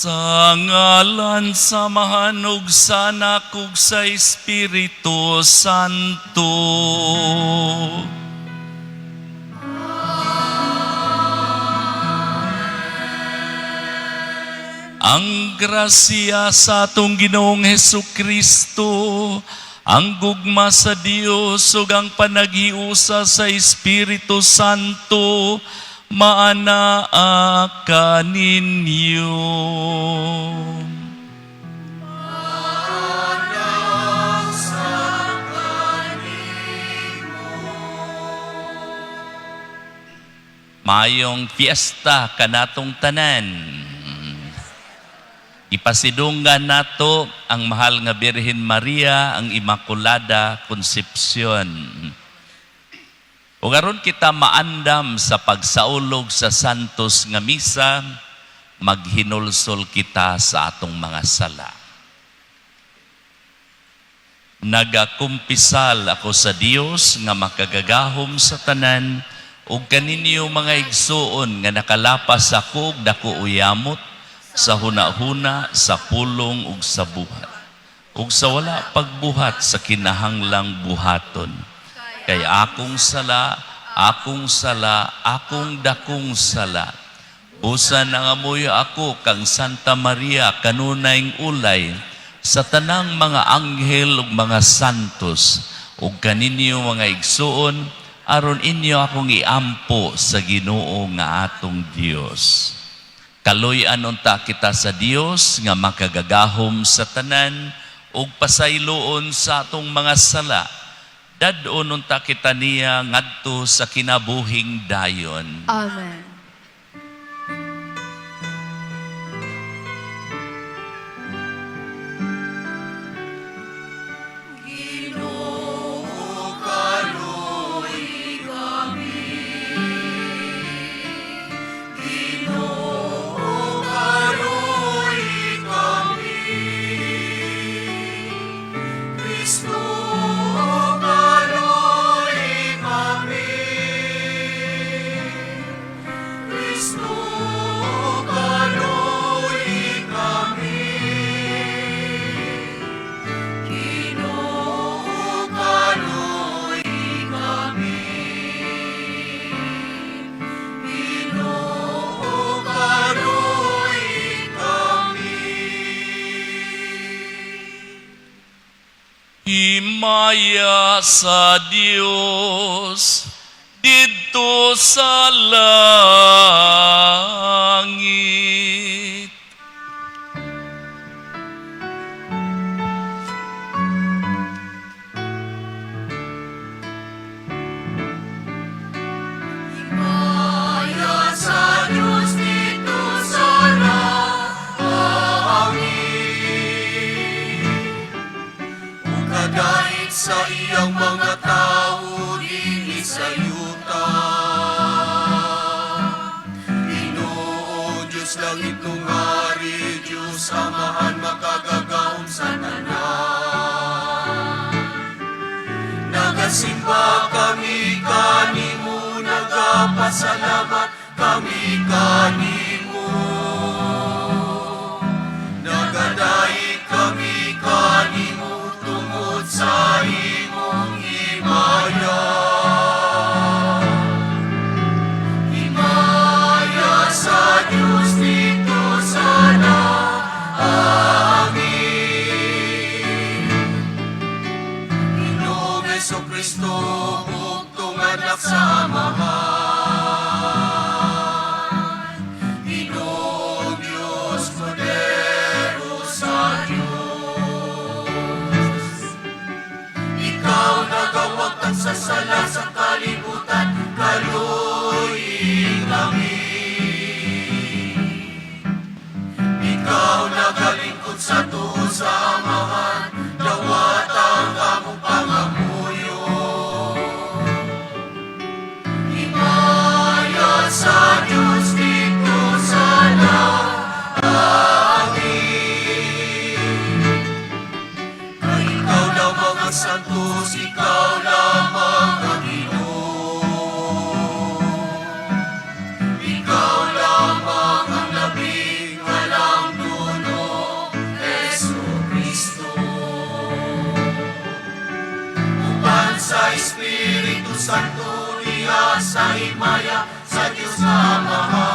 Sa ngalan samahan ug sa Anak ug sa Espiritu Santo. Ang grasya sa atong Ginoong Hesukristo, ang gugma sa Dios ug ang panaghiusa sa Espiritu Santo maanaa kaninyo. Mayong fiesta kanatong tanan. Ipasidunggan nato ang mahal nga Birhen Maria, ang Immaculada Concepcion. Ug aron kita maandam sa pagsaulog sa santos nga misa, maghinulsol kita sa atong mga sala. Nagakumpisal ako sa Dios nga makagagahom sa tanan, ug kaninyo mga igsuon nga nakalapas ako ug dako uyamot sa hunahuna, sa pulong ug sa buhat. Ug sa wala pagbuhat sa kinahanglang buhaton. Kay akong sala, akong dakong sala. Busa nangamuyo ako kang Santa Maria kanunayng ulay sa tanang mga anghel ug mga santos ug kaninyo mga igsuon aron inyo akong iampo sa Ginoo nga atong Dios. Kaluy-an unta kita sa Dios nga makagagahom sa tanan ug pasayloon sa atong mga sala. Dadon unta kita niya ngadto sa kinabuhing dayon. Amen. Himaya sa Dios dito sa langit. Himaya sa Diyos dito sa langit. Kadait sa iyang mga tao dinhi sa yuta. Ginoo Diyos langit tungari, Diyos Amahan makagagahom sa tanan. Nagasimba kami kanimo, nagapasalamat kami kanimo. Nagadait kami kanimo tungod sa imong himaya. Himaya sa Diyos dito sa langit. Ginoong Hesukristo, bugtong anak sa Amahan. Ginoong Diyos, modelo sa Diyos. Ikaw nagawagtang sa sala sa kalibutan, kaluoy kami. Ikaw nagalingkod sa tuo sa Amahan, dawatang among pangamuyo. Himaya sa Diyos dito sa langit. Kay ikaw lamang ang santos, ikaw lamang ang Ginoo. Ikaw lamang ang labing walang duda. Santo niya sa himaya sa Diyos na Amahan.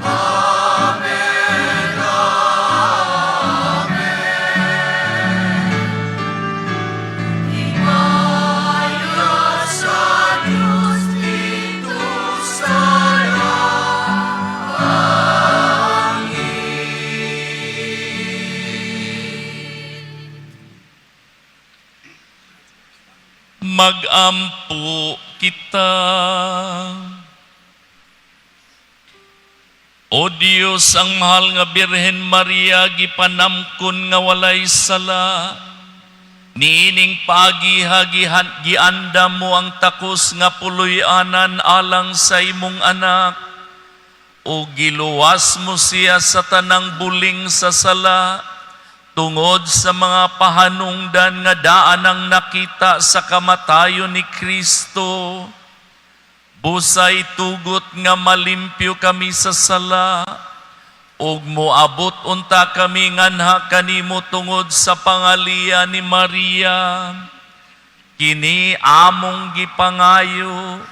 Amen, Amen. Himaya sa Diyos dito sa Magampo kita. O Dios, ang mahal nga Birhen Maria, gipanamkon nga walay sala. Niining pagihagihan gianda mo ang takos nga puloy-anan alang sa imong anak. O giluwas mo siya sa tanang buling sa sala, tungod sa mga pahanungdan nga daan ang nakita sa kamatayon ni Kristo. Busay tugot nga malimpyo kami sa sala, ug moabot unta kami nganha kanimo tungod sa pangalian ni Maria. Kini among gipangayo,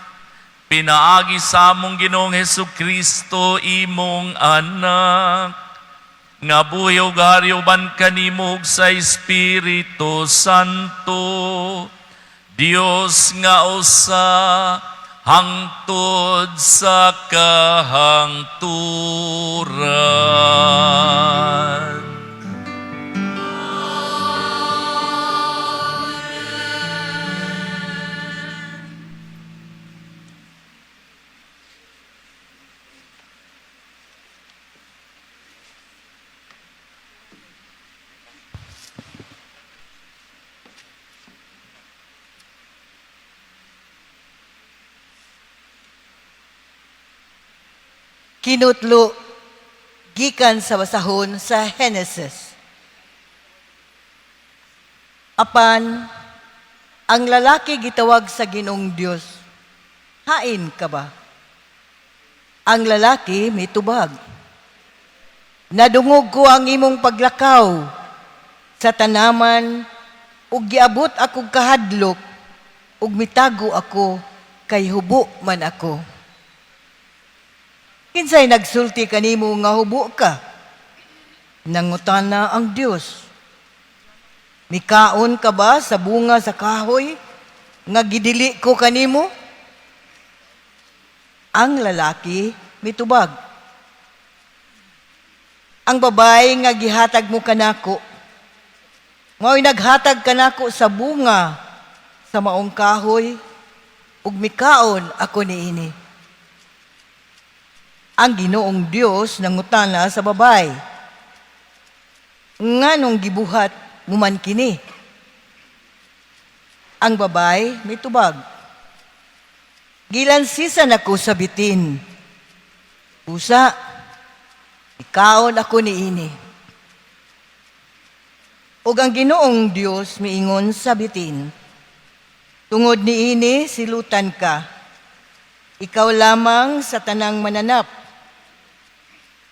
pinaagi sa among Ginoong Hesukristo imong anak, nga buhi ug haryoban kanimo sa Espiritu Santo, Dios nga usa hangtod sa kahangturan. Kinutlo gikan sa basahon sa Genesis. Apan ang lalaki gitawag sa Ginoong Dios, hain ka ba? Ang lalaki mitubag, nadungog ko ang imong paglakaw sa tanaman ug giabot ako kahadlok ug mitago ako kay hubo man ako. Kinsay nagsulti kanimo nga hubo ka? Nangutana ang Dios. Mikaon ka ba sa bunga sa kahoy nga gidili ko kanimo? Ang lalaki mitubag, ang babae nga gihatag mo kanako, mao'y naghatag kanako sa bunga sa maong kahoy, ug mikaon ako niini. Ang Ginoong Dios nangutana sa babae, nganong gibuhat mo man kini? Ang babae mitubag, gilansisan ako sa bitin. Usa, ikaon ako niini. Ug ang Ginoong Dios miingon sa bitin, tungod niini silutan ka, ikaw lamang sa tanang mananap,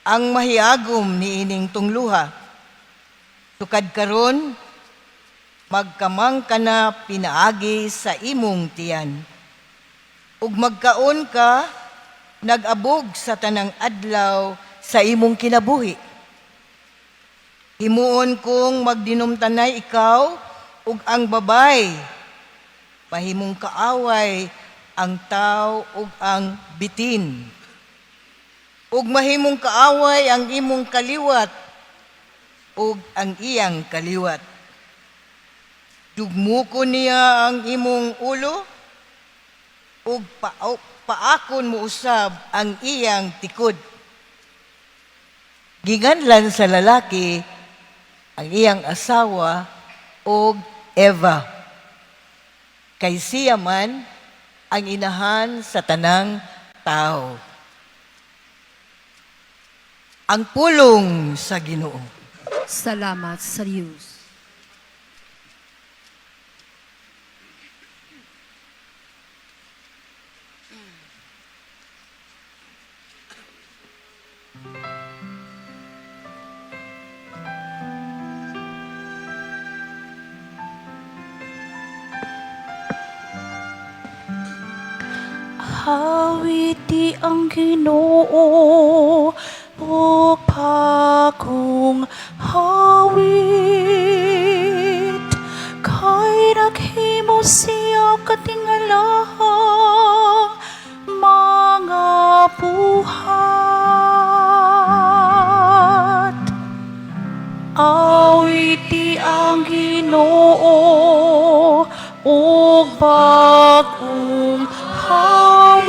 ang mahiagom niining tungluha. Sukad karon, magkamang ka na pinaagi sa imong tiyan. Ug magkaon ka, nag-abog sa tanang adlaw sa imong kinabuhi. Himuon kong magdinumtanay ikaw ug ang babay, pahimong kaaway ang tao ug ang bitin. Ug mahimong kaaway ang imong kaliwat ug ang iyang kaliwat. Dugmuko niya ang imong ulo ug paakon mo usab ang iyang tikod. Giganlan sa lalaki ang iyang asawa og Eva, kay siya man ang inahan sa tanang tao. Ang pulong sa Ginoo. Salamat sa Diyos. Hawiti ang Ginoo, ug bagong hawit. Kay naghimo siya katingalahang mga buhat. Awiti ang Ginoo, ug bagong hawit.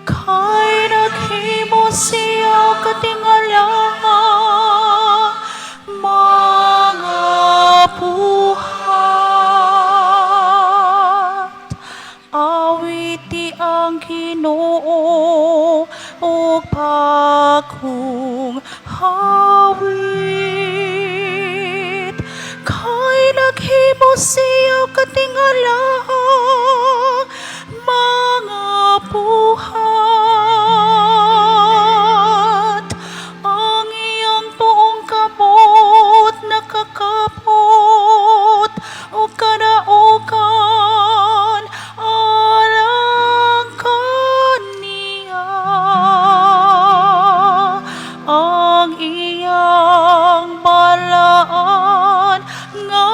Kay naghimo siya katingalahang mga buhat. Awiti ang Ginoo, ug bagong hawit. Kay naghimo siya katingalahang mga buhat. Ang iyang tuong kamot nakakapot o kadaokan alang kaniya. Ang iyang balaan nga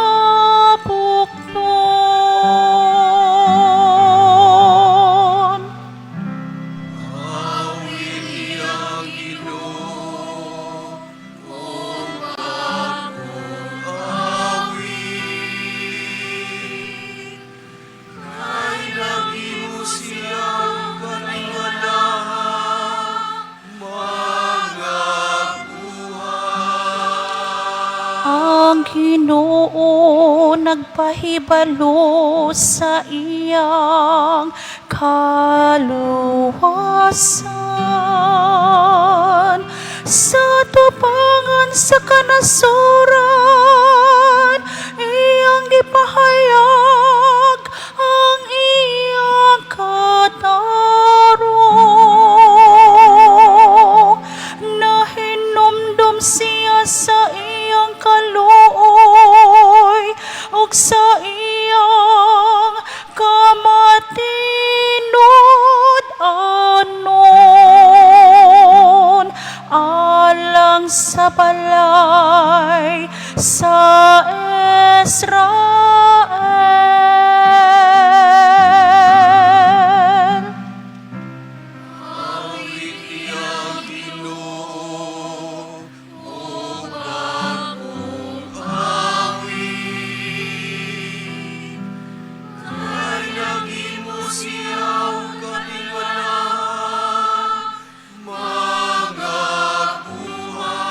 buknon. Awit iyang Ginoo, ug bagong awit. Kay naghimo siya katingalahang mga buhat. Ang Ginoo nagpahibalo sa iyang kaluwasan. Sa tubangan sa kanasuran, iyang gipahayag ang iyang katarong. Nahinumdum siya sa iyang kaluoy ug sa iyang kamatinod anon alang sa balay sa Israel. Awit iyang Ginoo, ug bagong awit. Kay naghimo siya katingalahang mga buhat.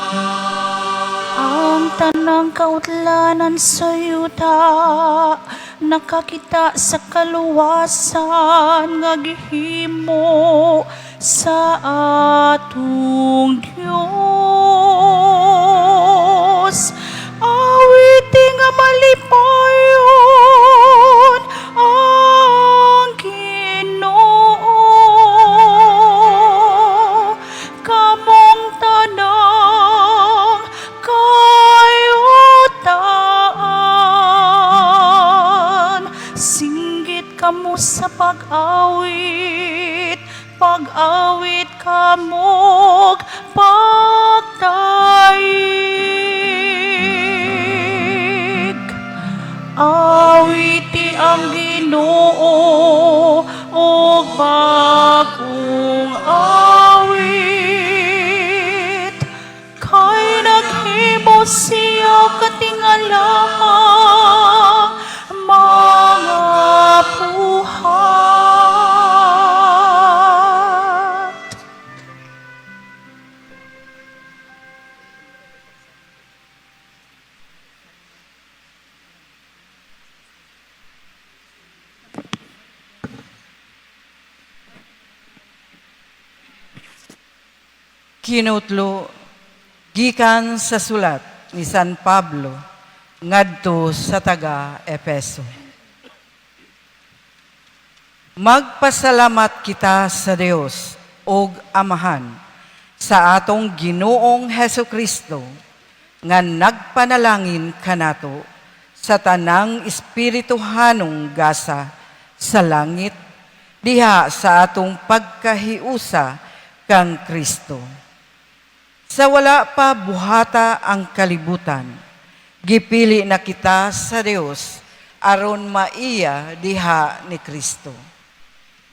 Ang tanang kautlanan sa yuta nakakita sa kaluwasan nga gihimo sa atong Dios. Awiti nga malipayon ang Ginoo. Kamong tanang kayutaan, singgit kamo sa pag-awit, pag-awit kamog pagtaig. Awiti ang Ginoo, ug bagong awit. Kay naghimo siya katingalahang mga buhat. Kinutlo gikan sa sulat ni San Pablo ngadto sa taga Efeso. Magpasalamat kita sa Dios ug Amahan sa atong Ginoong Hesukristo nga nagpanalangin kanato sa tanang espirituhanong gasa sa langit, diha sa atong pagkahiusa kang Kristo. Sa wala pa buhata ang kalibutan, gipili na kita sa Dios aron maiya diha ni Kristo.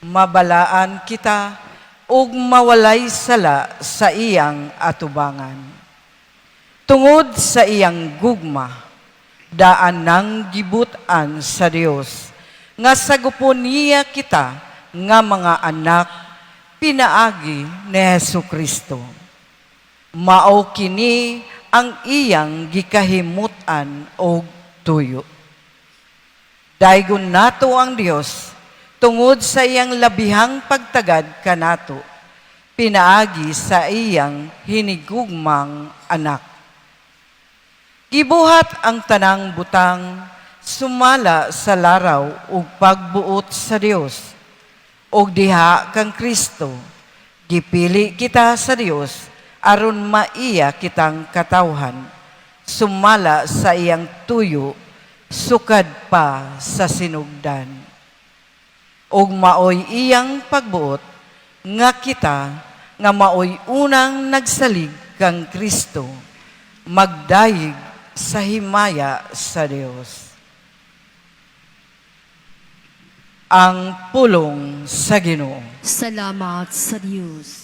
Mabalaan kita ug mawalay sala sa iyang atubangan. Tungod sa iyang gugma, daan ng gibutan sa Dios, nga sagupon niya kita nga mga anak pinaagi ni Hesu Kristo. Mao kini ang iyang gikahimutan og tuyo. Daygon nato ang Dios tungod sa iyang labihang pagtagad kanato, pinaagi sa iyang hinigugmang anak. Gibuhat ang tanang butang, sumala sa laraw ug pagbuot sa Dios. Og diha kang Kristo, gipili kita sa Dios aron maiya kitang katawhan, sumala sa iyang tuyo, sukad pa sa sinugdan. Og maoy iyang pagbuot, nga kita, nga maoy unang nagsalig kang Kristo, magdayeg sa himaya sa Dios. Ang pulong sa Ginoo. Salamat sa Diyos.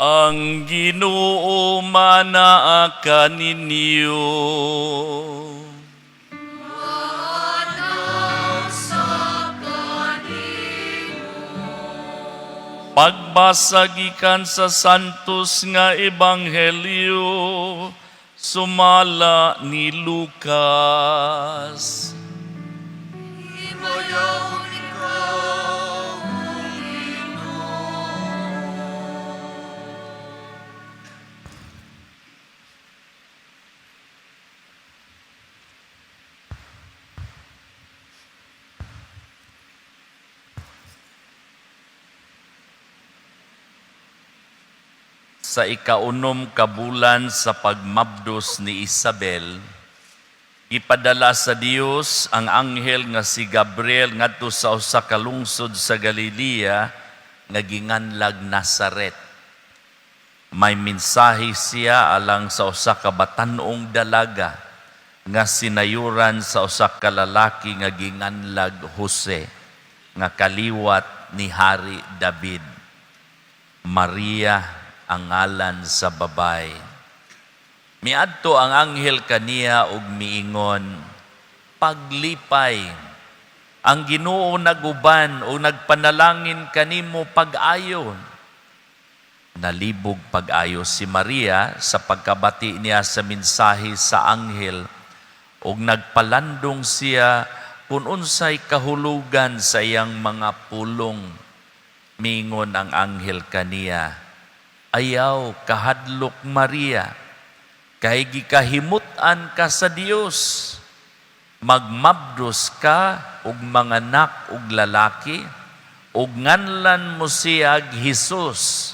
Ang Ginoo manaa kaninyo. Pagbasa gikan sa santos nga ebanghelyo, sumala ni Lucas. Sa ikaunom kabulan sa pagmabdos ni Isabel, ipadala sa Dios ang anghel nga si Gabriel ngadto sa usa ka lungsod sa Galilea nga ginganlag Nazaret. May mensahe siya alang sa usa ka batan-ong dalaga nga sinayuran sa usa ka lalaki nga ginganlag Jose, nga kaliwat ni Hari David. Maria ang ngalan sa babay. Miadto ang anghel kaniya ug miingon, paglipay, ang Ginoo naguban o nagpanalangin kanimo pag-ayo. Nalibog pag-ayo si Maria sa pagkabati niya sa mensahe sa anghel ug nagpalandong siya kung unsay kahulugan sa iyang mga pulong. Mingon ang anghel kaniya, ayaw kahadlok Maria, kay gikahimutan ka sa Dios. Magmabdos ka ug manganak ug lalaki, ug nganlan mo siyag Jesus.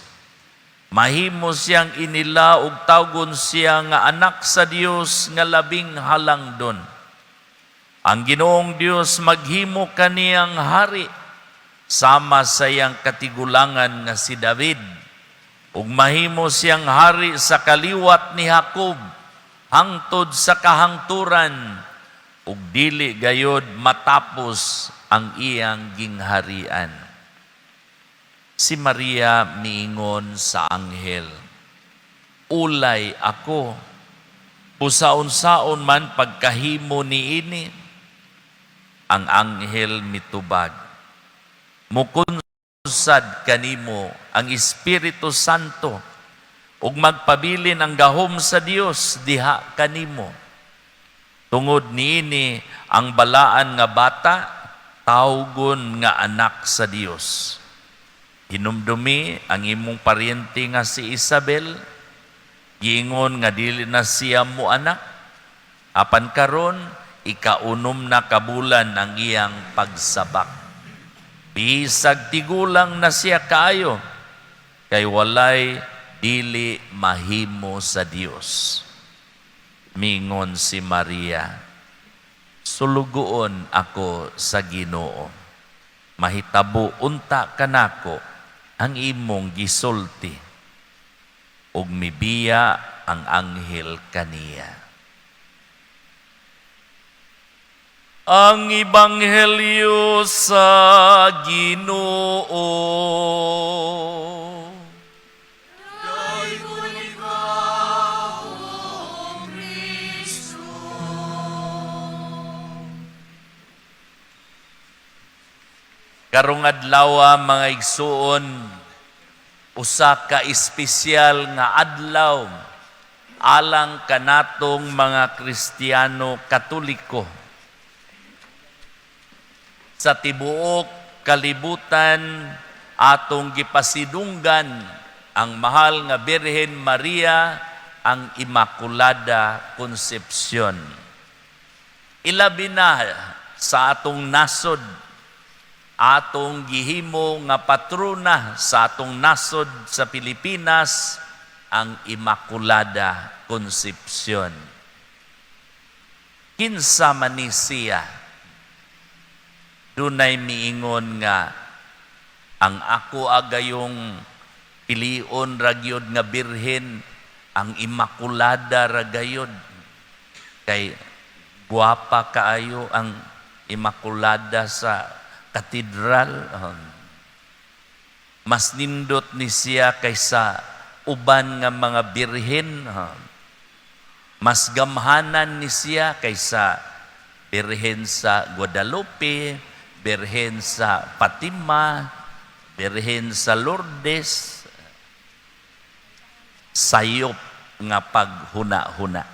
Mahimo siyang inila ug tawgon siya nga anak sa Dios nga labing halangdon. Ang Ginoong Dios maghimo kaniyang hari, sama sa iyang katigulangan nga si David, ug mahimo siyang hari sa kaliwat ni Jacob, hangtod sa kahangturan, ug dili gayod matapos ang iyang gingharian. Si Maria miingon sa anghel, ulay ako, pusaon-saon man pagkahimo niini. Ang anghel mitubag, mukunsad kanimo ang Espiritu Santo, ug magpabilin ang gahom sa Dios diha kanimo. Tungod niini ang balaan nga bata, tawgon nga anak sa Dios. Hinumdumi ang imong paryente nga si Isabel, giingon nga dili na siya mo anak, apan karon ikaunom na kabulan ang iyang pagsabak. Bisag tigulang na siya kaayo, kay walay dili mahimo sa Dios. Mingon si Maria, sulugoon ako sa Ginoo, mahitabo unta kanako ang imong gisulti, ug mibiya ang anghel kaniya. Ang Ebanghelyo sa Ginoo. Karong adlaw mga igsuon, usa ka espesyal nga adlaw alang kanatong mga Kristiyano Katoliko. Sa tibuok kalibutan atong gipasidunggan ang mahal nga Birhen Maria, ang Immaculada Concepcion. Ilabi na sa atong nasod, atong gihimo nga patrona sa atong nasod sa Pilipinas, ang Immaculada Concepcion. Kinsa man ni siya? Dunay miingon nga ang ako agayong pilion ragyod nga birhen, ang Immaculada ragayod, kay guwapa kaayo ang Immaculada sa katedral. Mas nindot ni siya kaysa uban nga mga birhen. Mas gamhanan ni siya kaysa birhen sa Guadalupe, birhen sa Fatima, birhen sa Lourdes, sayop nga paghuna-huna.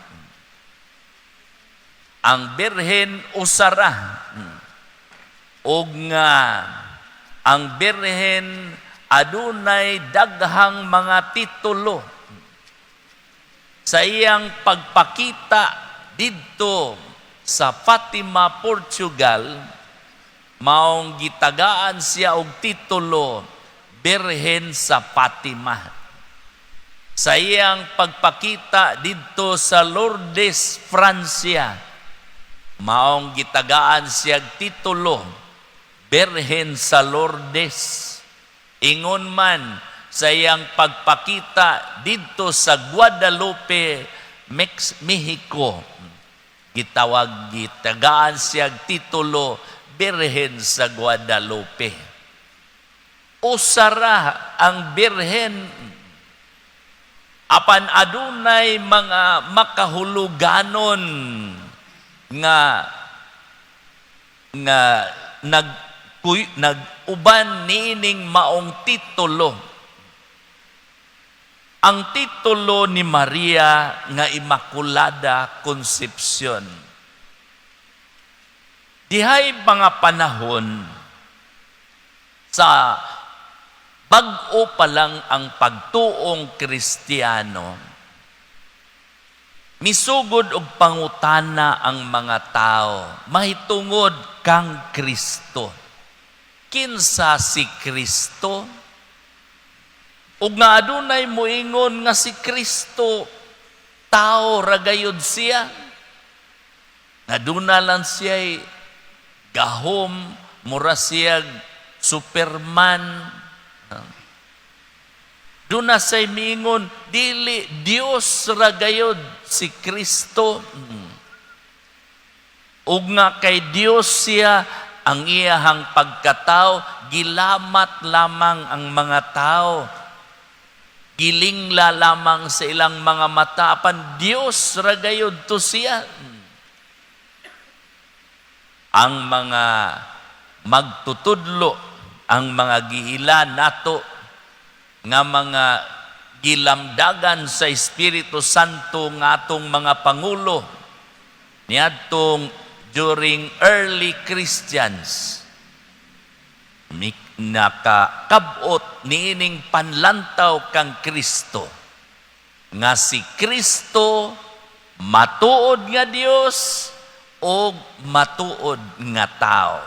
Ang birhen usara, o nga ang birhen adunay daghang mga titulo sa iyang pagpakita didto sa Fatima, Portugal. Maong gitagaan siya og titulo, Birhen sa Fatima. Sa iyang pagpakita didto sa Lourdes, Francia, maong gitagaan siya og titulo, Birhen sa Lourdes. Ingon man sa iyang pagpakita didto sa Guadalupe, Mexico, gitagaan siya og titulo, Birhen sa Guadalupe. Usara ang birhen, apan adunay mga makahuluganon nga nag-uban niining maong titulo. Ang titulo ni Maria nga Immaculada Concepcion. Dihay mga panahon sa bag-o pa lang ang pagtuong Kristiyano, misugod og pangutana ang mga tao, mahitungod kang Kristo. Kinsa si Kristo? Ug nga adunay moingon nga si Kristo, tao ragayod siya. Naduna lang siya'y gahom, mura siyag Superman. Doon na say mingon, dili, Dios ragayod si Kristo. Ug nga kay Dios siya, ang iyahang pagkatao, gilamat lamang ang mga tao. Gilingla lamang sa ilang mga mata. Apan Dios ragayod to siya. Ang mga magtutudlo, ang mga giila nato, nga mga gilamdagan sa Espiritu Santo nga atong mga pangulo niadtong during early Christians, nakakabot niining panlantaw kang Kristo nga si Kristo matuod nga Dios o matuod nga tao.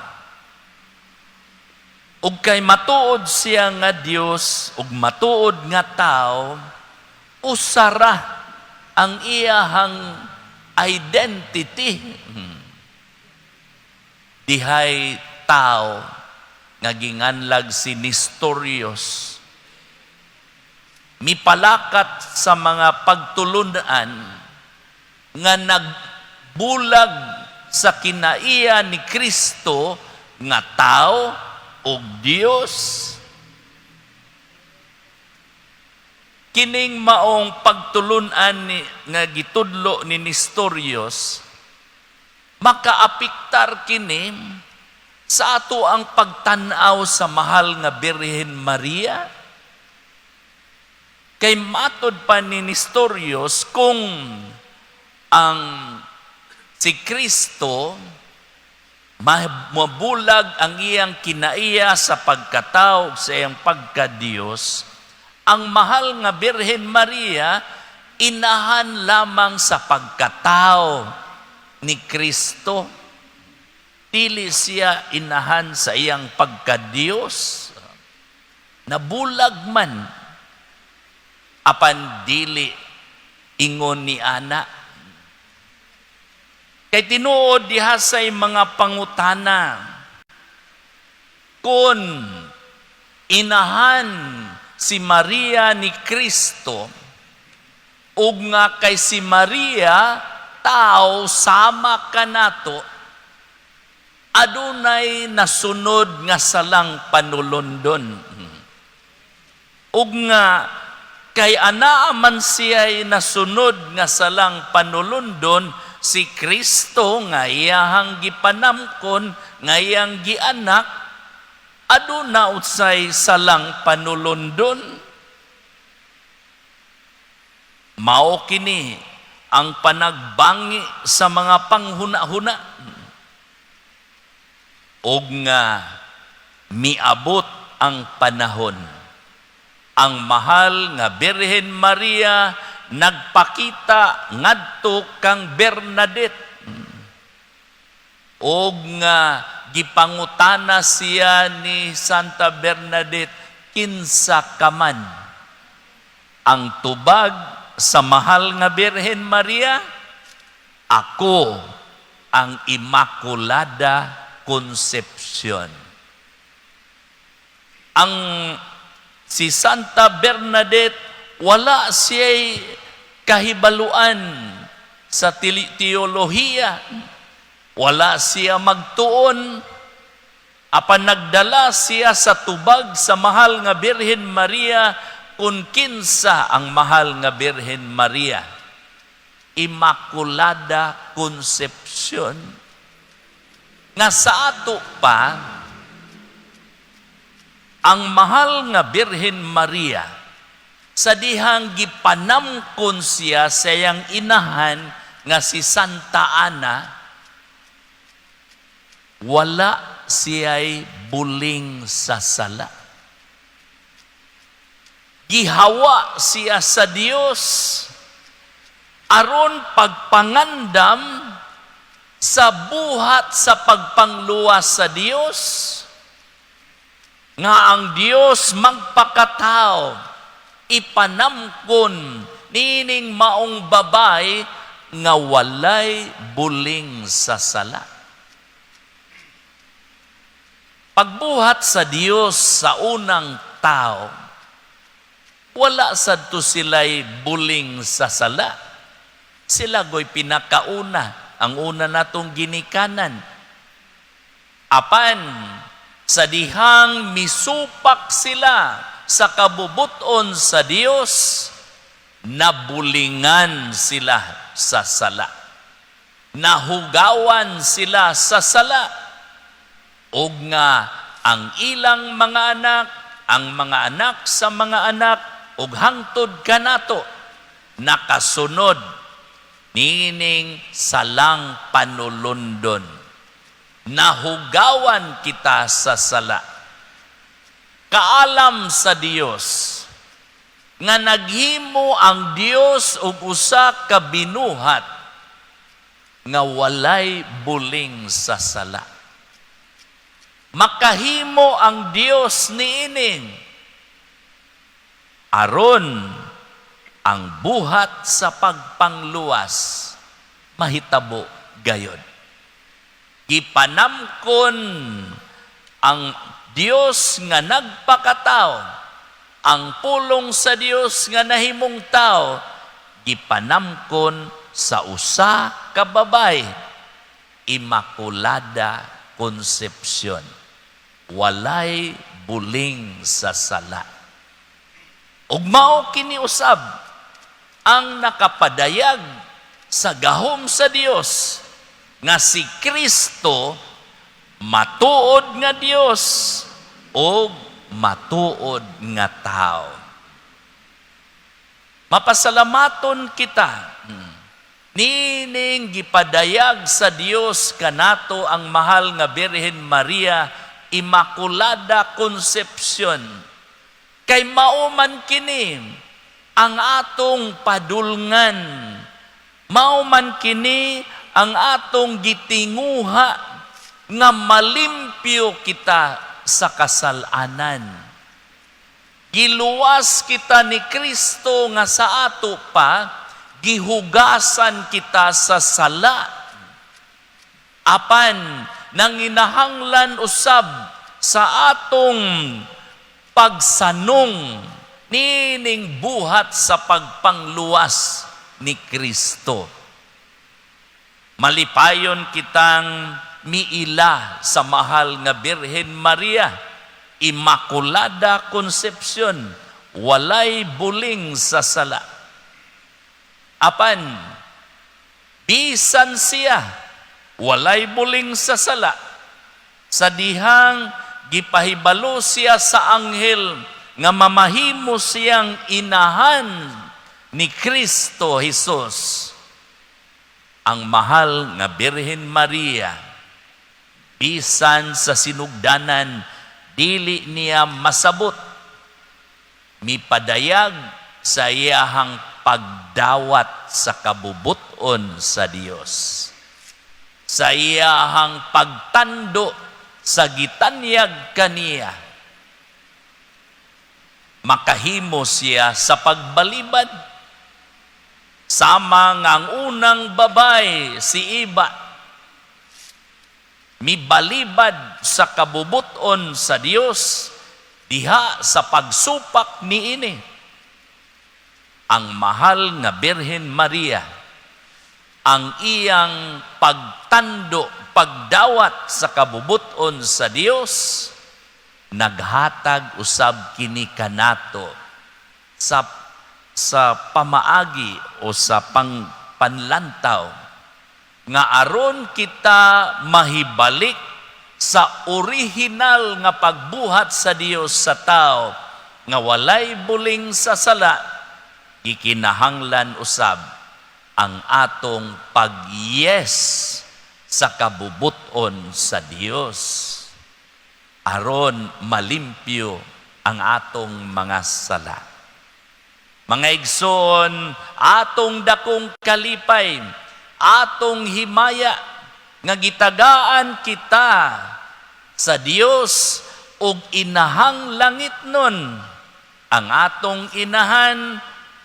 Ug kay matuod siya nga Dios ug matuod nga tao, usara ang iyahang identity. Dihay tao nga ginganlag si Nestorius, mipalakat sa mga pagtulunan nga nagbulag sa kinaiya ni Kristo nga tao o Dios. Kining maong pagtulunan nga gitudlo ni Nestorius, makaapiktar kini sa ato ang pagtanaw sa mahal nga Birhen Maria. Kay matod pa ni Nestorius, kung ang si Kristo mabulag ang iyang kinaiya sa pagkatao, sa iyang pagka-Diyos, ang mahal nga Birhen Maria inahan lamang sa pagkatao ni Kristo. Dili siya inahan sa iyang pagka-Diyos. Nabulag man, apan dili ingon ni ana. Kay tinuod diha say mga pangutana, kung inahan si Maria ni Kristo, ug nga kay si Maria tao sama kanato, adunay nasunod nga salang panulundon. Ug nga kay anaa man siya'y nasunod nga salang panulundon, si Kristo nga iyahang gipanamkon, nga iyang gianak, aduna utsay salang panulundon. Mao kini ang panagbangi sa mga panghuna-huna. Og nga miabot ang panahon, ang mahal nga Birhen Maria nagpakita ngadto kang Bernadette, og nga gipangutana siya ni Santa Bernadette, kinsa ka man. Ang tubag sa mahal nga Birhen Maria, ako ang Immaculada Concepcion. Ang si Santa Bernadette, wala siya'y kahibaluan sa teolohiya. Wala siya magtuon. Apan nagdala siya sa tubag sa mahal nga Birhen Maria, kung kinsa ang mahal nga Birhen Maria. Immaculada Concepcion. Nga sa ato pa, ang mahal nga Birhen Maria, sa dihang gipanamkon siya sa iyang inahan nga si Santa Ana, wala siya'y buling sa sala. Gihawa siya sa Dios aron pagpangandam sa buhat sa pagpangluwas sa Dios, nga ang Dios magpakatao, ipanamkon nining maong babay nga walay buling sa sala. Pagbuhat sa Dios sa unang tao, wala sadto sila'y buling sa sala. Sila go'y pinakauna, ang una natong ginikanan. Apan, sa dihang misupak sila sa kabubuton sa Dios, nabulingan sila sa sala. Nahugawan sila sa sala. Og nga ang ilang mga anak, ang mga anak sa mga anak, og hangtod kanato, nakasunod nining salang panulundon. Nahugawan kita sa sala. Kaalam sa Dios nga naghimo ang Dios og usa ka binuhat nga walay buling sa sala. Makahimo ang Dios niining aron ang buhat sa pagpangluwas mahitabo gayon. Gipanamkon ang Dios nga nagpakatao, ang pulong sa Dios nga nahimong tao, gipanamkon sa usa ka babay, Immaculada Concepcion. Walay buling sa sala. Ug mao kini usab ang nakapadayag sa gahom sa Dios nga si Kristo matuod nga Dios o matuod nga tao. Mapasalamaton kita. Nining gipadayag sa Dios kanato ang mahal nga Birhen Maria, Immaculada Concepcion. Kay mauman kini ang atong padulngan. Mauman kini ang atong gitinguha nga malimpyo kita sa kasalanan. Giluwas kita ni Kristo nga sa ato pa, gihugasan kita sa sala. Apan, nanginahanglan usab sa atong pagsanong nining buhat sa pagpangluwas ni Kristo. Malipayon kitang miila sa mahal nga Birhen Maria, Immaculada Concepcion, walay buling sa sala. Apan, bisan siya, walay buling sa sala. Sa dihang gipahibalo siya sa anghel nga mamahimo siyang inahan ni Kristo Jesus. Ang mahal nga Birhen Maria, bisan sa sinugdanan, dili niya masabot. Mipadayag sa iyahang pagdawat sa kabubuton sa Dios. Sa iyahang pagtando sa gitanyag kaniya. Makahimo siya sa pagbalibad. Sama nga ang unang babay, si Iba, mibalibad sa kabubuton sa Dios, diha sa pagsupak niini. Ang mahal nga Birhen Maria, ang iyang pagtando, pagdawat sa kabubuton sa Dios, naghatag usab kini kanato sa pamaagi o sa panlantaw nga aron kita mahibalik sa orihinal nga pagbuhat sa Dios sa tao nga walay buling sa sala, ikinahanglan usab ang atong pag-yes sa kabubuton sa Dios aron malimpyo ang atong mga sala. Mga igsoon, atong dakong kalipay, atong himaya, nga gitagaan kita sa Dios ug inahang langit nun. Ang atong inahan,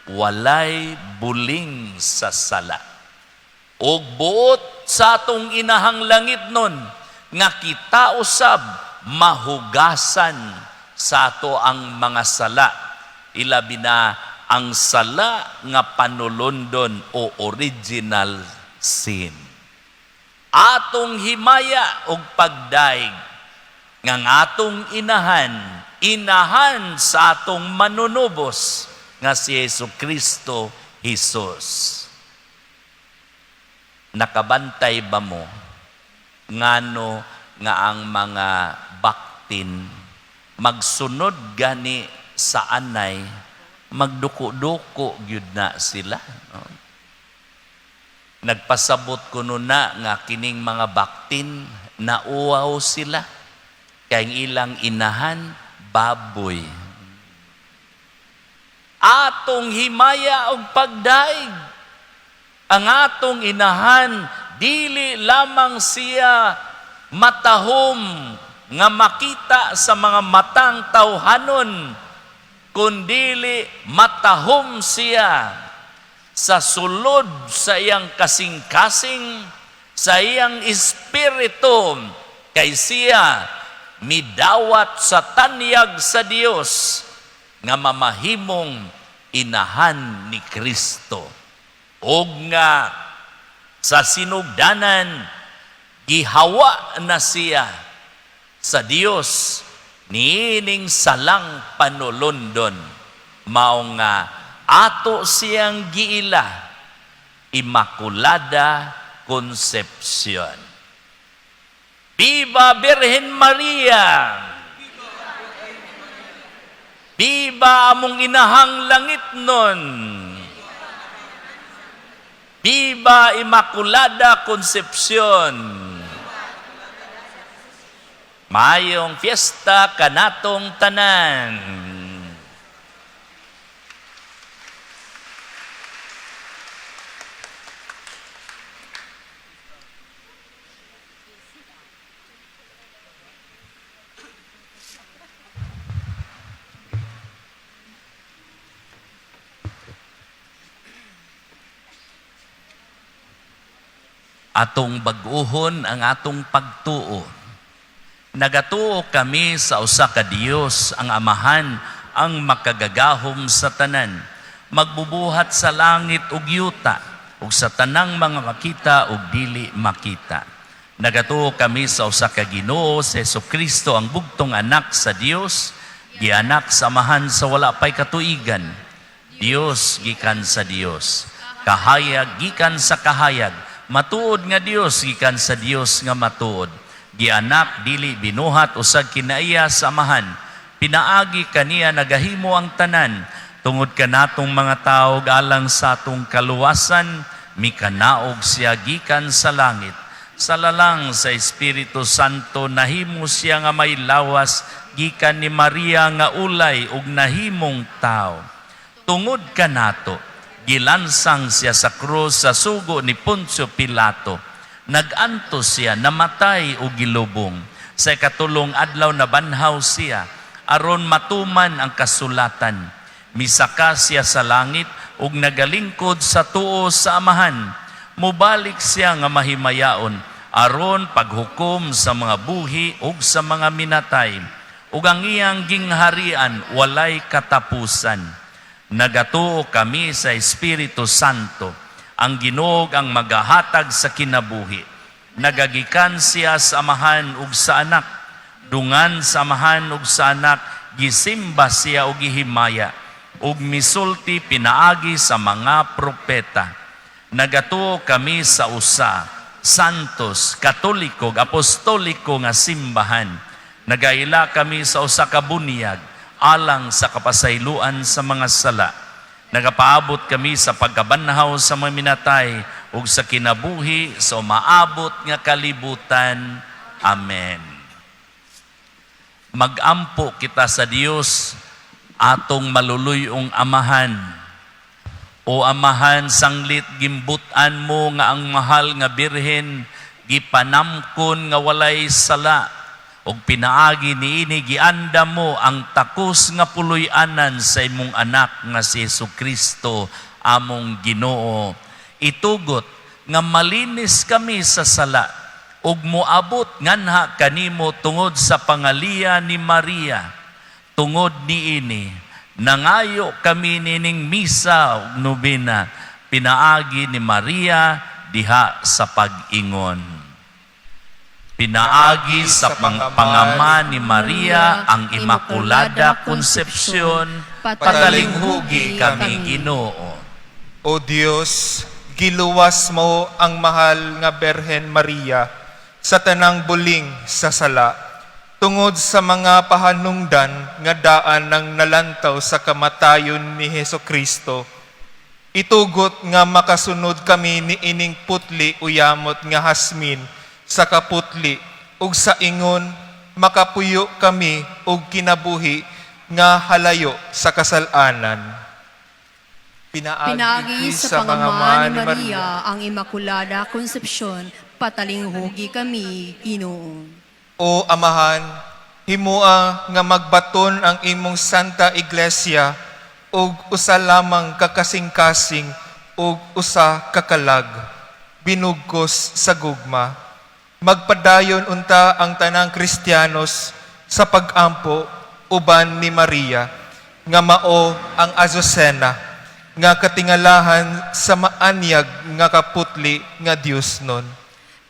walay buling sa sala. Ug buot sa atong inahang langit nun, nga kita usab, mahugasan sa ato ang mga sala, ilabi na ang sala nga panulundon o original sin. Atong himaya og pagdaig nga atong inahan sa atong manunubos nga si Jesucristo Jesus. Nakabantay ba mo ngano nga ang mga baktin magsunod gani sa anay, magduko-duko gyud na sila, no? Nagpasabot ko na nga kining mga baktin nauwaw sila kay ilang inahan baboy. Atong himaya og pagdaig ang atong inahan, dili lamang siya matahom nga makita sa mga matang tawhanon, kundili matahom siya sa sulod sa iyang kasing-kasing, sa iyang espiritu, kay siya midawat sa tanyag sa Dios nga mamahimong inahan ni Kristo. Og nga sa sinugdanan gihawa na siya sa Dios niining salang panulundon, mao nga ato siyang giila, Immaculada Concepcion. Viva Virgen Maria! Viva among inahang langit nun! Viva Immaculada Concepcion! Mayong fiesta kanatong tanan! Atong bag-uhon ang atong pagtuo. Nagatuo kami sa usa ka Dios, ang Amahan, ang makagagahom sa tanan, magbubuhat sa langit ug yuta, ug sa tanang mga makita ug dili makita. Nagatuo kami sa usa ka Ginoo, si Jesucristo, ang bugtong anak sa Dios, gianak sa Amahan sa wala pay katuigan. Dios gikan sa Dios, kahayag gikan sa kahayag, matuod nga Dios gikan sa Dios nga matuod. Gianak dili binuhat usag kinaiya sa Amahan. Pinaagi kaniya nagahimo ang tanan tungod kanatong mga tawo alang sa atong kaluwasan, mikanaog siya gikan sa langit. Sa lalang sa Espiritu Santo nahimo siya nga may lawas gikan ni Maria nga ulay ug nahimong tao. Tungod kanato gilansang siya sa krus sa sugo ni Poncio Pilato. Nagantos siya, namatay o gilubong. Sa ikatulong adlaw na banhaw siya, aron matuman ang kasulatan. Misaka siya sa langit ug nagalingkod sa tuo sa Amahan. Mubalik siya nga mahimayaon, aron paghukom sa mga buhi ug sa mga minatay. Ug ang iyang gingharian walay katapusan. Nagatuo kami sa Espiritu Santo, ang Ginoo ang magahatag sa kinabuhi. Nagagikan siya sa Amahan ug sa Anak, dungan sa Amahan ug sa Anak, gisimba siya ug gihimaya, ug misulti pinaagi sa mga propeta. Nagatuo kami sa usa, santos, katoliko, apostoliko nga simbahan. Nagaila kami sa usa ka bunyag, alang sa kapasayloan sa mga sala. Nagapaabot kami sa pagkabanhaw sa mga minatay ug sa kinabuhi sa umaabot nga kalibutan. Amen. Magampo kita sa Dios, atong maluluyong Amahan. O Amahan, sanglit gimbutan mo nga ang mahal nga Birhen gipanamkon nga walay sala, og pinaagi niini gianda mo ang takos nga puloy-anan sa imong anak nga si Jesucristo, among Ginoo. Itugot nga malinis kami sa sala, ug moabot nganha kanimo tungod sa pangaliya ni Maria. Tungod niini, nangayo kami nining misa ug nobena pinaagi ni Maria diha sa pag-ingon. Pinaagi sa pangama ni Maria ang Immaculada Concepcion, patalinghugi kami Ginoo. O Dios, giluwas mo ang mahal nga Berhen Maria sa tanang buling sa sala, tungod sa mga pahanungdan nga daan ng nalantaw sa kamatayon ni Heso Kristo. Itugot nga makasunod kami ni ining putli uyamot nga hasmin sa kaputli, ug sa ingon makapuyo kami ug kinabuhi nga halayo sa kasalanan. Pinaagi sa pangama ni Maria ang Immaculada Concepcion, patalinghugi kami, Ginoo. O Amahan, himua nga magbaton ang imong Santa Iglesia ug usa lamang kakasing-kasing ug usa kakalag, binugkos sa gugma. Magpadayon unta ang tanang Kristiyanos sa pag-ampo uban ni Maria, nga mao ang Azucena, nga katingalahan sa maanyag nga kaputli nga Dios nun.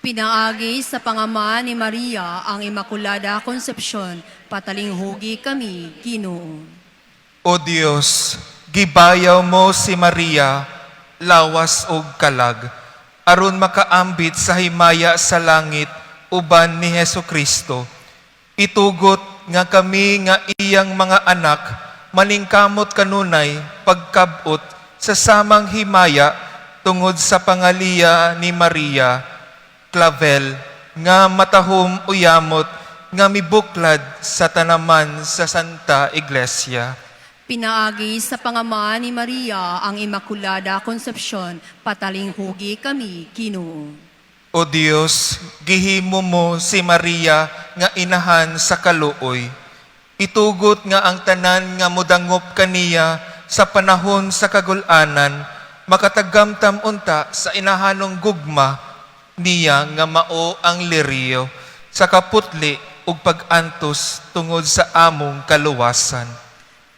Pinaagi sa pangama ni Maria ang Immaculada Concepcion, patalinghugi kami, Ginoo. O Dios, gibayaw mo si Maria, lawas ug kalag, aron makaambit sa himaya sa langit uban ni Heso Kristo. Itugot nga kami nga iyang mga anak, maningkamot kanunay pagkabot sa samang himaya tungod sa pangaliya ni Maria, Clavel, nga matahom uyamot nga mibuklad sa tanaman sa Santa Iglesia. Pinaagi sa pangama ni Maria ang Immaculada Concepcion, patalinghugi kami, Ginoo. O Dios, gihimo mo si Maria nga inahan sa kaluoy. Itugot nga ang tanan nga mudangop kaniya sa panahon sa kagulanan, makatagamtam unta sa inahanong gugma niya nga mao ang liriyo sa kaputli ug pag-antos tungod sa among kaluwasan.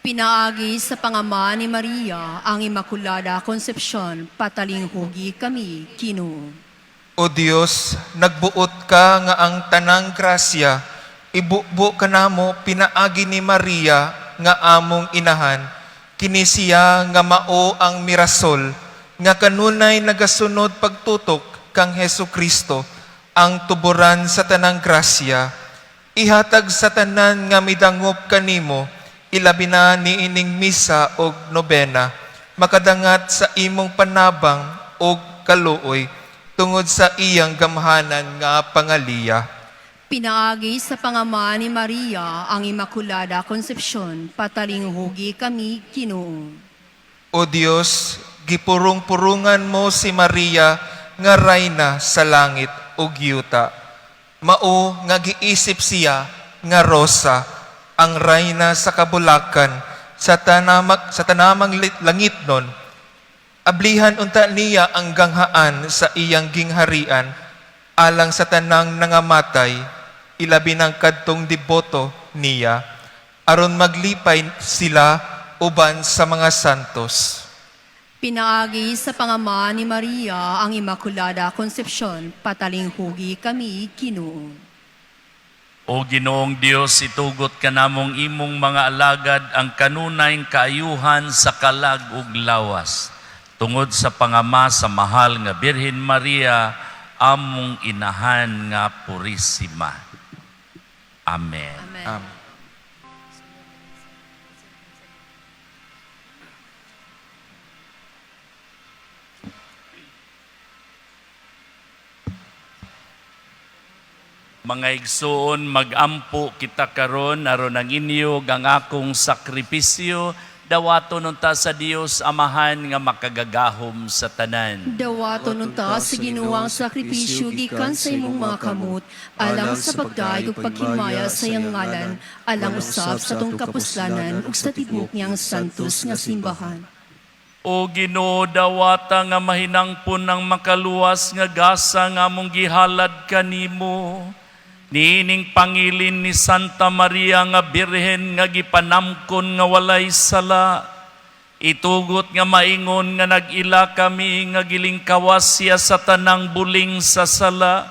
Pinaagi sa pangama ni Maria ang Immaculada Concepcion, patalinghugi kami, Ginoo. O Dios, nagbuot ka nga ang tanang grasya, ibubo ka namo pinaagi ni Maria nga among inahan, kini siya nga mao ang mirasol, nga kanunay nagasunod pagtutok kang Heso Kristo, ang tuburan sa tanang grasya. Ihatag sa tanan nga midangop kanimo, ilabi na ni ining misa og nobena, makadangat sa imong panabang og kaluoy, tungod sa iyang gamhanan nga pangaliya. Pinaagi sa pangama ni Maria ang Immaculada Concepcion, patalinghugi kami, Ginoo. O Dios, gipurong-purungan mo si Maria nga rayna sa langit ug yuta. Mao nga giisip siya nga rosa, ang rayna sa kabulakan sa tanamang langit nun. Ablihan unta niya ang ganghaan sa iyang gingharian, alang sa tanang nangamatay, ilabi ng kadtong deboto niya, aron maglipay sila uban sa mga santos. Pinaagi sa pangama ni Maria ang Immaculada Concepcion, patalinghugi kami, Ginoo. O Ginoong Dios, itugot ka namong imong mga alagad ang kanunayng kaayuhan sa kalag ug lawas. Tungod sa pangama sa mahal nga Birhen Maria, among inahan nga purisima. Amen. Amen. Mga igsoon, magampo kita karon aron ang inyo ang akong sakripisyo, dawaton unta sa Dios Amahan nga makagagahom sa tanan. Dawaton unta sa ginuwang sakripisyo gikan sa imong mga kamot, alang sa pagdaig ug paghimaya sa iyang ngalan, alang usab sa tong kapuslanan ug sa tibok niyang santos nga simbahan. O Ginoo, dawata nga mahinangpon ng makaluwas nga gasa nga mong gihalad kanimo. Niining pangilin ni Santa Maria nga Birhen nga gipanamkon nga walay sala. Itugot nga maingon nga nag-ila kami nga gilingkawas siya sa tanang buling sa sala.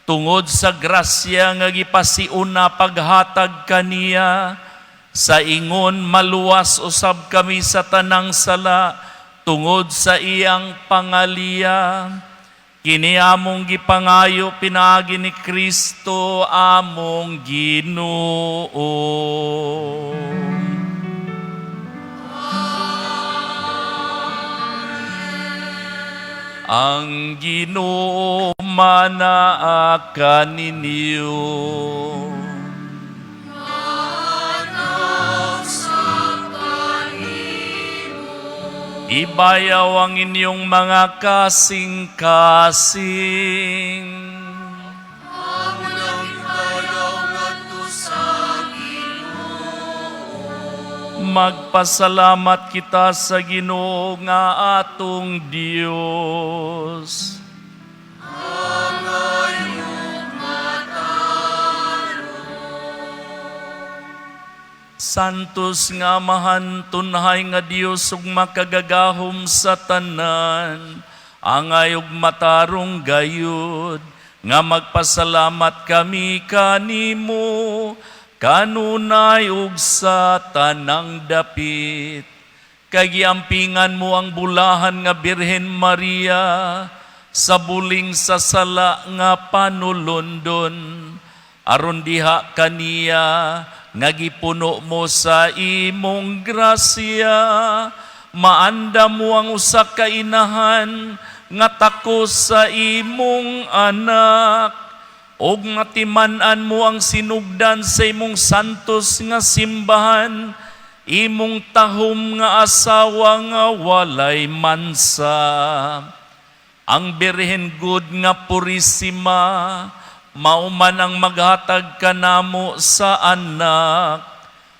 Tungod sa grasya nga gipasiuna paghatag kaniya. Sa ingon maluwas usab kami sa tanang sala tungod sa iyang pangaliya. Kini among gipangayo pinaagi ni Kristo among Ginoo. Ang Ginoo manaa ninyo. Ibayaw ang inyong mga kasing-kasing. Magpasalamat kita sa Ginoo nga atong Dios. Santos nga amahan tunhay nga Dios ug makagagahom sa tanan, angay ug matarong gayud, nga magpasalamat kami kanimo, kanunay ug sa tanang dapit. Kagiampingan mo ang bulahan nga Birhen Maria, sa buling sa sala nga panulondon, aron diha kaniya, nagipuno mo sa imong grasya, maanda mo ang usa ka inahan, nga takos sa imong anak, og matiman-an mo ang sinugdan sa imong santos nga simbahan, imong tahom nga asawa nga walay mansa. Ang Birhen Good nga Purisima, mauman ang maghatag kanamo sa anak,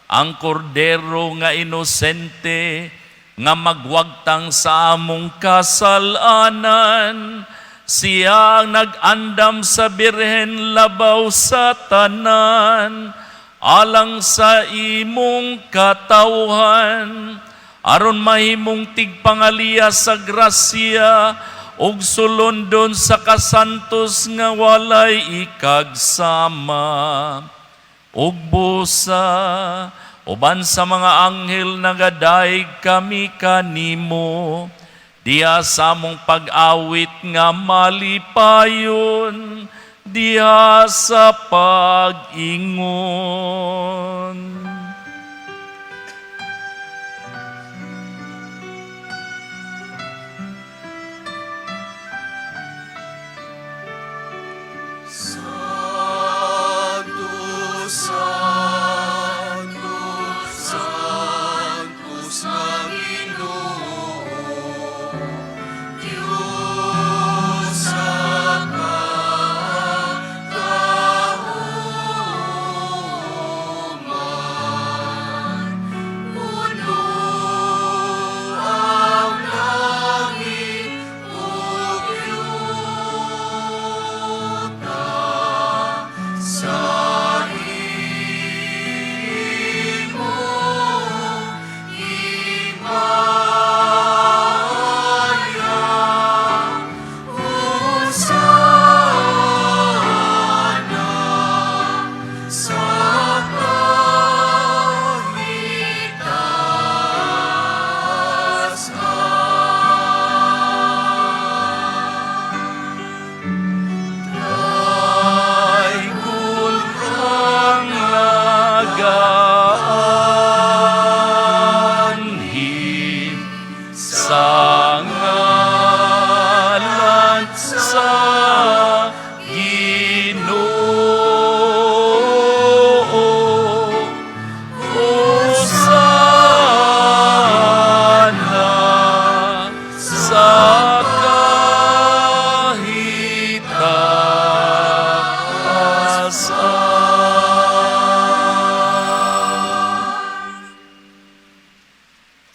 ang kordero nga inosente, nga magwagtang sa among kasalanan, siya ang nag-andam sa Birhen labaw sa tanan, alang sa imong katawhan, aron mahimong tigpangaliya sa grasya, og sulondon sa kasantos nga walay ikagsama. Og busa, uban sa mga anghel nagadaig kami kanimo, diha sa among pag-awit nga malipayon, diha sa pag-ingon.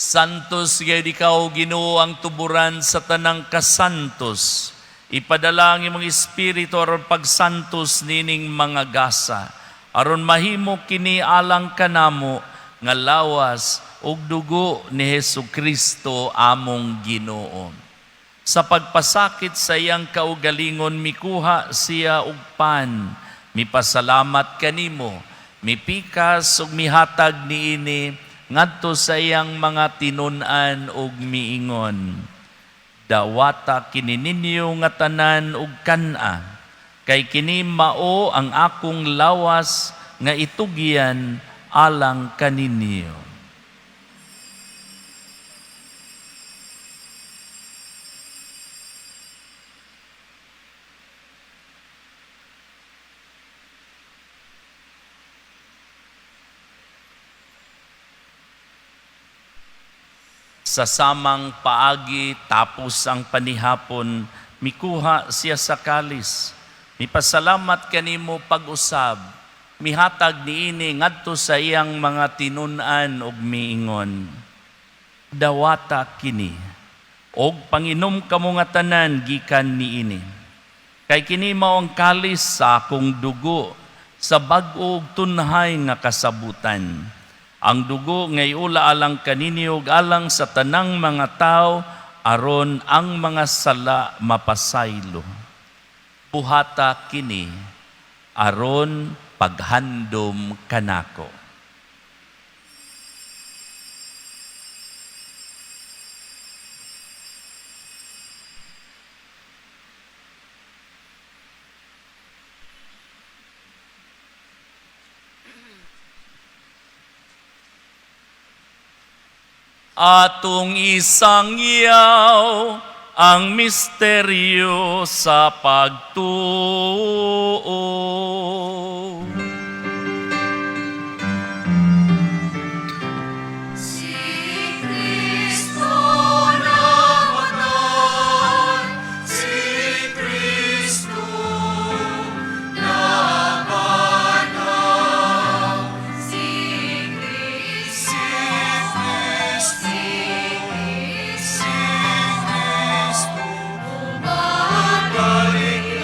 Santos gayud ikaw Ginoo ang tuburan sa tanang kasantos. Ipadala ang imong espiritu aron pagsantos nining mga gasa. Aron mahimo kini alang kanamo nga lawas ug dugo ni Hesukristo among Ginoo. Sa pagpasakit sa iyang kaugalingon mikuha siya og pan, mipasalamat kanimo, mipikas ug mihatag niini ngadto sa iyang mga tinun-an ug miingon. Dawata kini ninyo nga tanan ug kan-a, kay kini mao ang akong lawas nga itugyan alang kaninyo. Sa samang paagi tapos ang panihapon, mikuha siya sa kalis. Mipasalamat kanimo pag-usab, mihatag niini ngadto sa iyang mga tinun-an ug miingon. Dawata kini, og panginom kamo nga tanan gikan niini. Kay kini mao ang kalis sa akong dugo, sa bag-o ug tunhay nga kasabutan. Ang dugo ngay ula alang kaninyo ug alang sa tanang mga tao aron ang mga sala mapasaylo. Buhata kini aron paghandom kanako. Atong isangyaw ang misteryo sa pagtuo. Kristo namatay, si Kristo namatay, si Kristo, babalik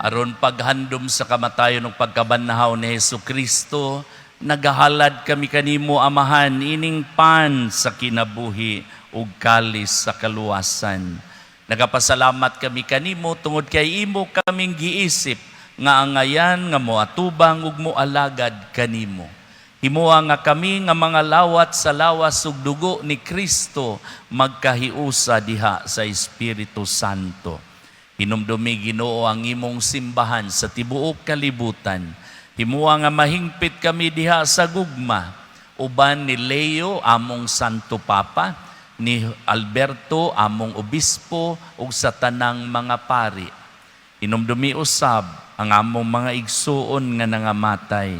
Aron paghandom sa kamatayon ug pagkabanhaw ni Hesukristo, nagahalad kami kanimo Amahan ining pan sa kinabuhi ug kalis sa kaluwasan. Nagapasalamat kami kanimo tungod kay imo kaming giisip nga angayan nga moatubang ug moalagad kanimo. Himuha nga kami nga mga lawat sa lawas ug dugo ni Kristo magkahiusa diha sa Espiritu Santo. Hinumdumi Ginoo ang imong simbahan sa tibuok kalibutan. Himuha nga mahingpit kami diha sa gugma, uban ni Leo among Santo Papa, ni Alberto among obispo ug sa tanang mga pari. Hinumdumi usab ang among mga igsuon nga nangamatay.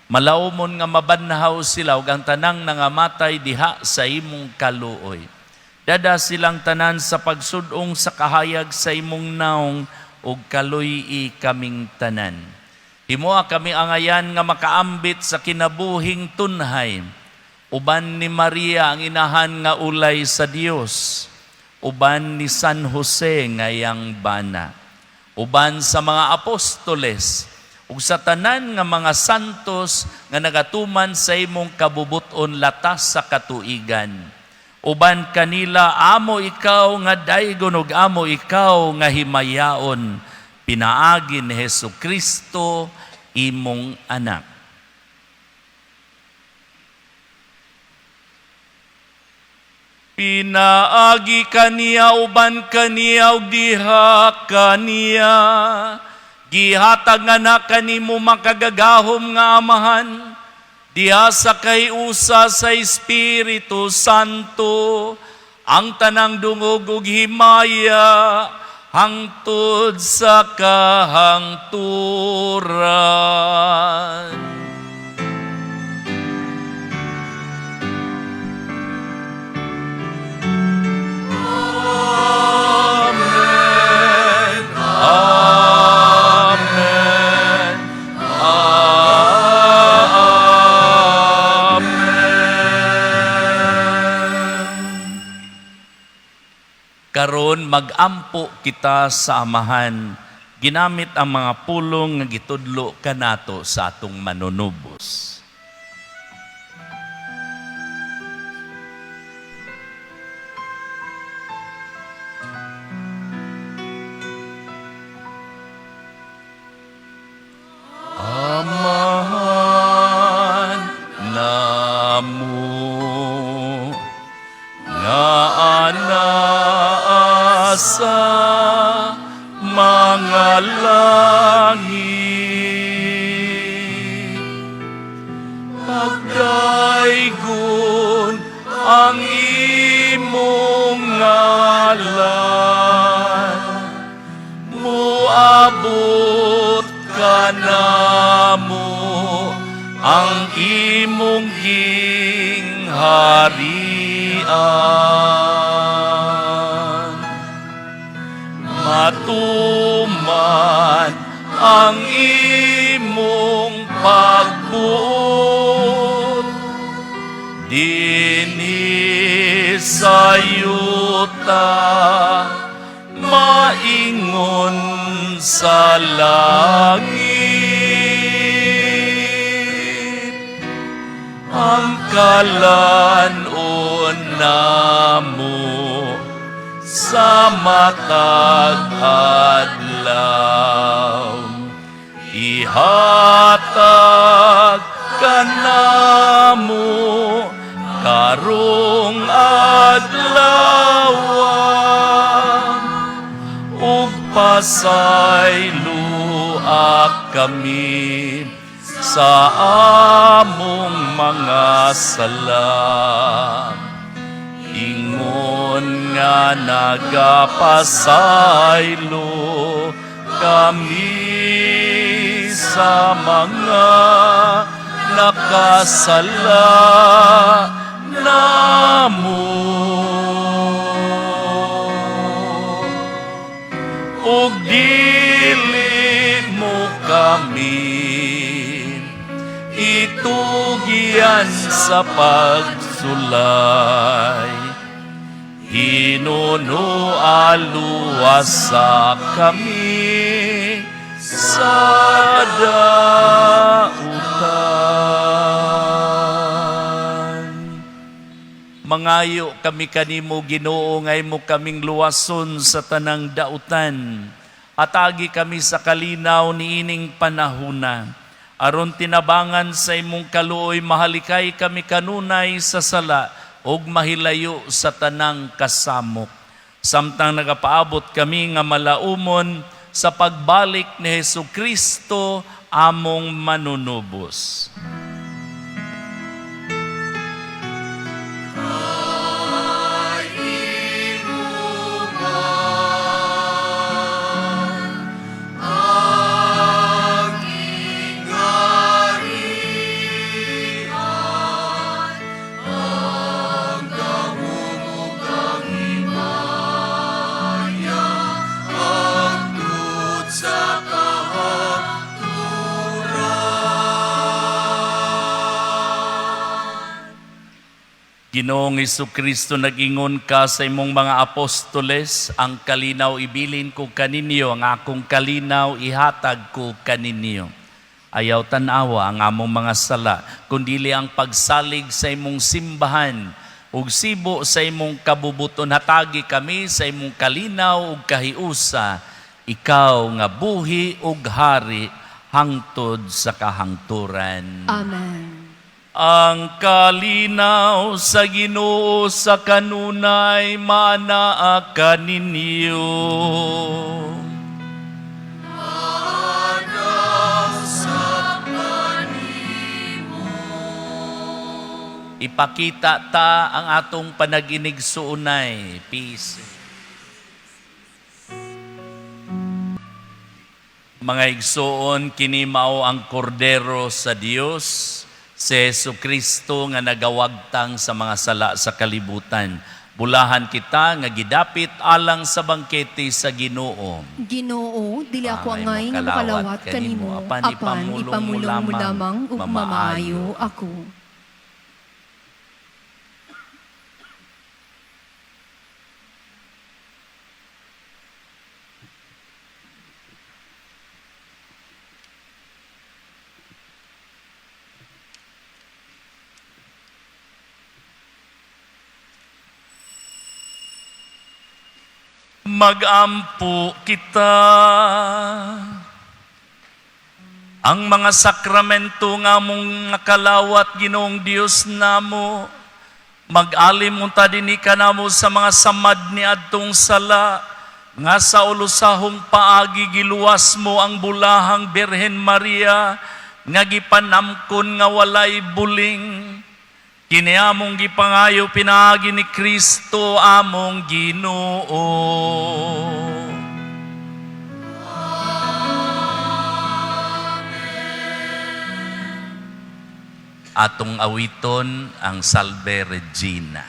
Malaumon nga mabanhaw sila ug ang tanang nangamatay diha sa imong kaluoy. Dada silang tanan sa pagsudong sa kahayag sa imong naong ug kaluy-i kaming tanan. Himuha kami angayan nga makaambit sa kinabuhing tunhay. Uban ni Maria ang inahan nga ulay sa Dios. Uban ni San Jose nga yang bana. Uban sa mga apostoles ug sa tanan nga mga santos nga nagatuman sa imong kabubuton latas sa katuigan. Uban kanila, amo ikaw nga daygon ug amo ikaw nga himayaon, pinaagi ni Hesukristo, imong anak. Pinaagi kaniya, uban kaniya, ug diha kaniya, gihatag nga na kanimo makagagahom nga Amahan, diha sa kayusa sa Espiritu Santo, ang tanang dungog ug himaya, hangtod sa kahangturan. Amen. Amen. Karon magampo kita sa amahan, ginamit ang mga pulong nga gitudlo kanato sa atong manunubos. Amahan namo nga anaa sa mga langit, pagdaygon ang imong ngalan, muabot ka namo ang imong gingharian. Matuman ang imong pagbuot dinhi sa yuta, maingon sa langit. Ang kalanon namo sa matag adlaw, ihatag kanamo karong adlaw, ug pasayloak kami sa among mga sala. Ingon nga nagapasaylo kami sa mga nakasala namo. Ug dili mo kami itugyan sa pagsulay, hinuno aluwasa kami sa dautan. Mangayo kami kanimo Ginoo, ngay mo kaming luwason sa tanang dautan. Atagi kami sa kalinaw niining panahuna. Aron tinabangan sa imong kaluoy, mahalikay kami kanunay sa sala og mahilayo sa tanang kasamok. Samtang nagapaabot kami nga malaumon sa pagbalik ni Hesukristo among manunubos. Ginoong Hesukristo, nag-ingon ka sa imong mga apostoles, ang kalinaw ibilin ko kaninyo, ang akong kalinaw ihatag ko kaninyo. Ayaw tanawa ang among mga sala, kundili ang pagsalig sa imong simbahan, ug sibo sa imong kabubuton. Hatagi kami sa imong kalinaw ug kahiusa, ikaw nga buhi ug hari hangtod sa kahangturan. Amen. Ang kalinaw sa Ginoo sa kanunay manaa kaninyo. Ipakita ta ang atong panaginig suunay. Peace. Mga igsoon, kini mao ang kordero sa Dios, si Hesukristo nga nagawagtang sa mga sala sa kalibutan. Bulahan kita nga gidapit alang sa bangkete sa Ginoo. Ginoo, dili ako Angay angay nga mo makalawat kalawat kanimo, kanimo. Apan ipamulong mo lamang ug mamaayo ako. Magampo kita. Ang mga sakramento nga mong nakalawat Ginoong Dios namo, mag-alim unta dinhi kanamo sa mga samad ni adtong sala, nga sa ulusahong paagi giluwas mo ang bulahang Birhen Maria, nga gipanamkon nga walay buling. Kini among gipangayo pinaagi ni Kristo among Ginoo. Atong awiton ang Salve Regina.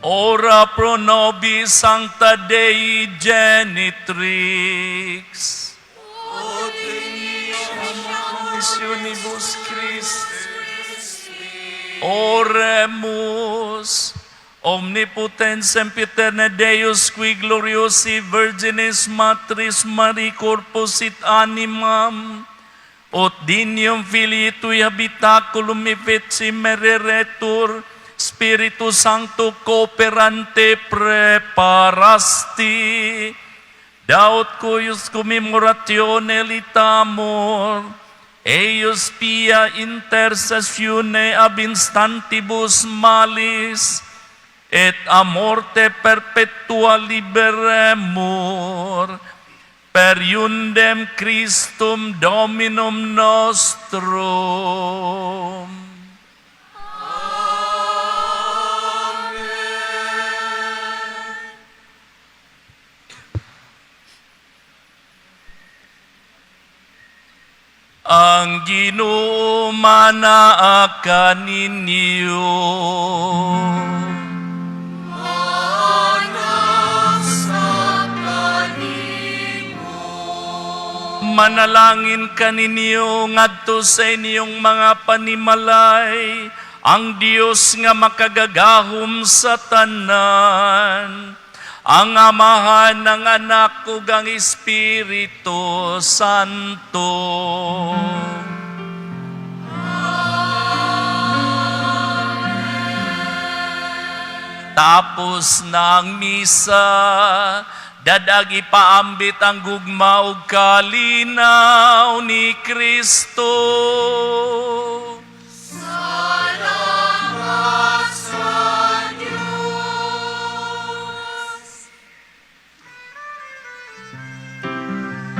Ora pro nobis Sancta Dei Genitrix. Missionibus Christi. Oremus. Omnipotens sempiterne Deus qui gloriosi Virginis Matris Maria Corpus et Animam, ut dinium Filii Tui habitaculum effetsi mereretur, Spiritus Sancto cooperante preparasti, daut cuius commemoratione litamur, eius pia intercessione ab instantibus malis, et a morte perpetua liberemur, per iundem Christum Dominum nostrum. Ang Ginoo manaakan ninyo. Manalangin kaninyo ngadto sa inyong mga panimalay, ang Dios nga makagagahom sa tanan, ang Amahan ng Anak ug ang Espiritu Santo. Tapos na ang misa, dadagi paambit ang gugma ug kalinaw ni Kristo.